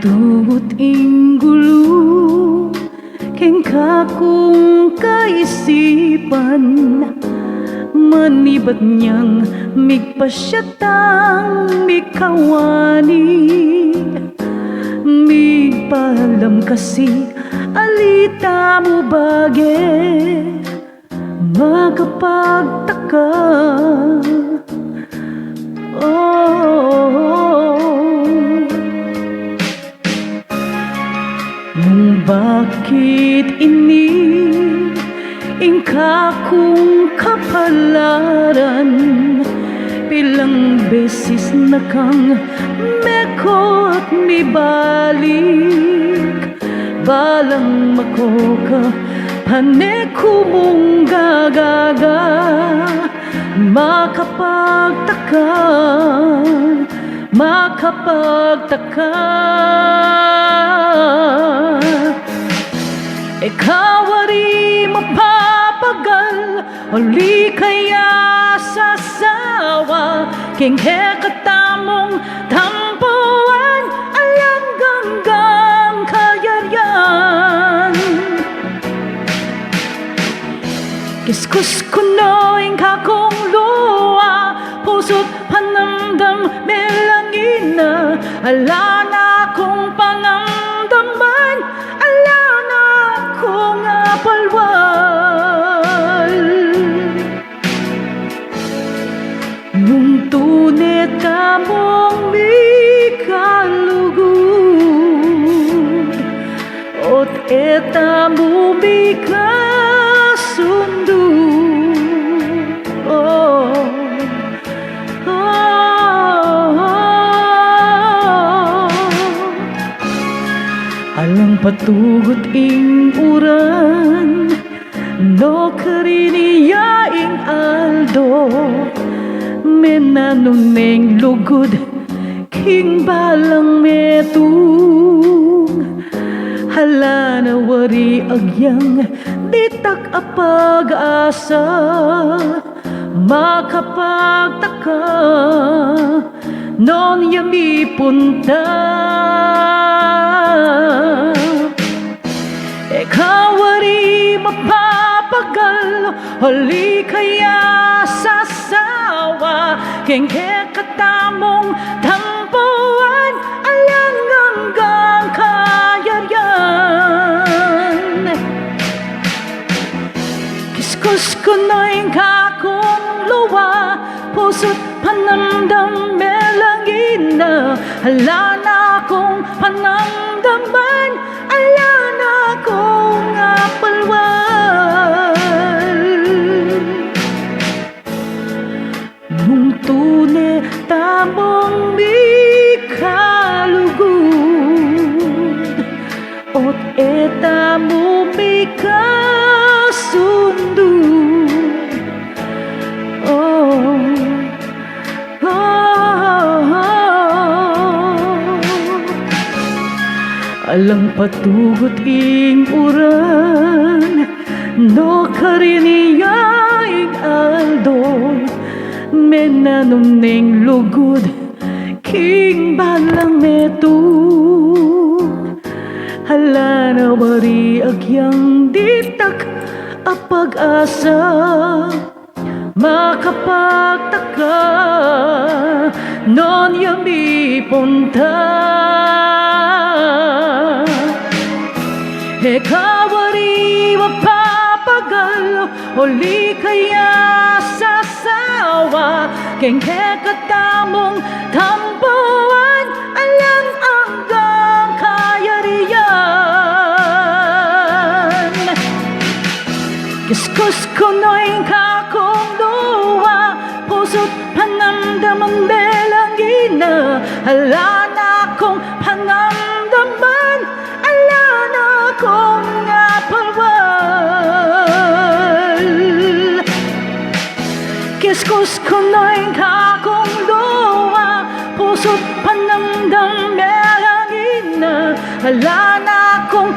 Tugot ing gulo keng kakong kaisipan, manibat niyang migpasyatang mikawani, migpalam kasi alita mo bage makapagtaka. Bakit ini ingka kong kapalaran, pilang beses na kang meko at mibalik, balang makoka paneko mong gagaga, makapagtaka, makapagtaka. Ikaw ari mapapagal, uli kaya sasawa, king hekatamong tampuan, alang ganggang kayaryan. Kiskus kunoing kakong luwa, puso't panamdam melangina, ala na kong panamdaman, ala na kong apalwal. Nung tunit ka mong mikalugod, ot eta mo mikasundo. Alang patugot ing uran, no kariniya ing aldo, menanuneng lugod king balang metong, hala na wari agyang ditak apag-asa, makapagtaka non yami punta. Ikaw ari mapapagal, huli kaya sasawa, king hekatamong tampuan, alang hanggang kayaryan. Kiskus kuno'y kakong luwa, puso't panamdam melangina, hala na kong panamdaman, ala na kong apalwal. Nung tune tamong mikalugod, ot eta mo mikasundo. Alang patugot ing uran, no kariniya ing aldo, menanuneng lugod king balang metong, hala na wari agyang ditak apag-asa, makapagtaka non yami punta. Ikaw ari mapapagal, huli kaya sasawa, king hekatamong tampuan, alang hanggang kayariyan. Kiskus kuno'y kakong luwa, puso't panamdamang belangina, hala na kong panamdaman, ala na kong apalwal. Kiskus kuno'y kakong luwa, puso't panamdam melangina, hala na kong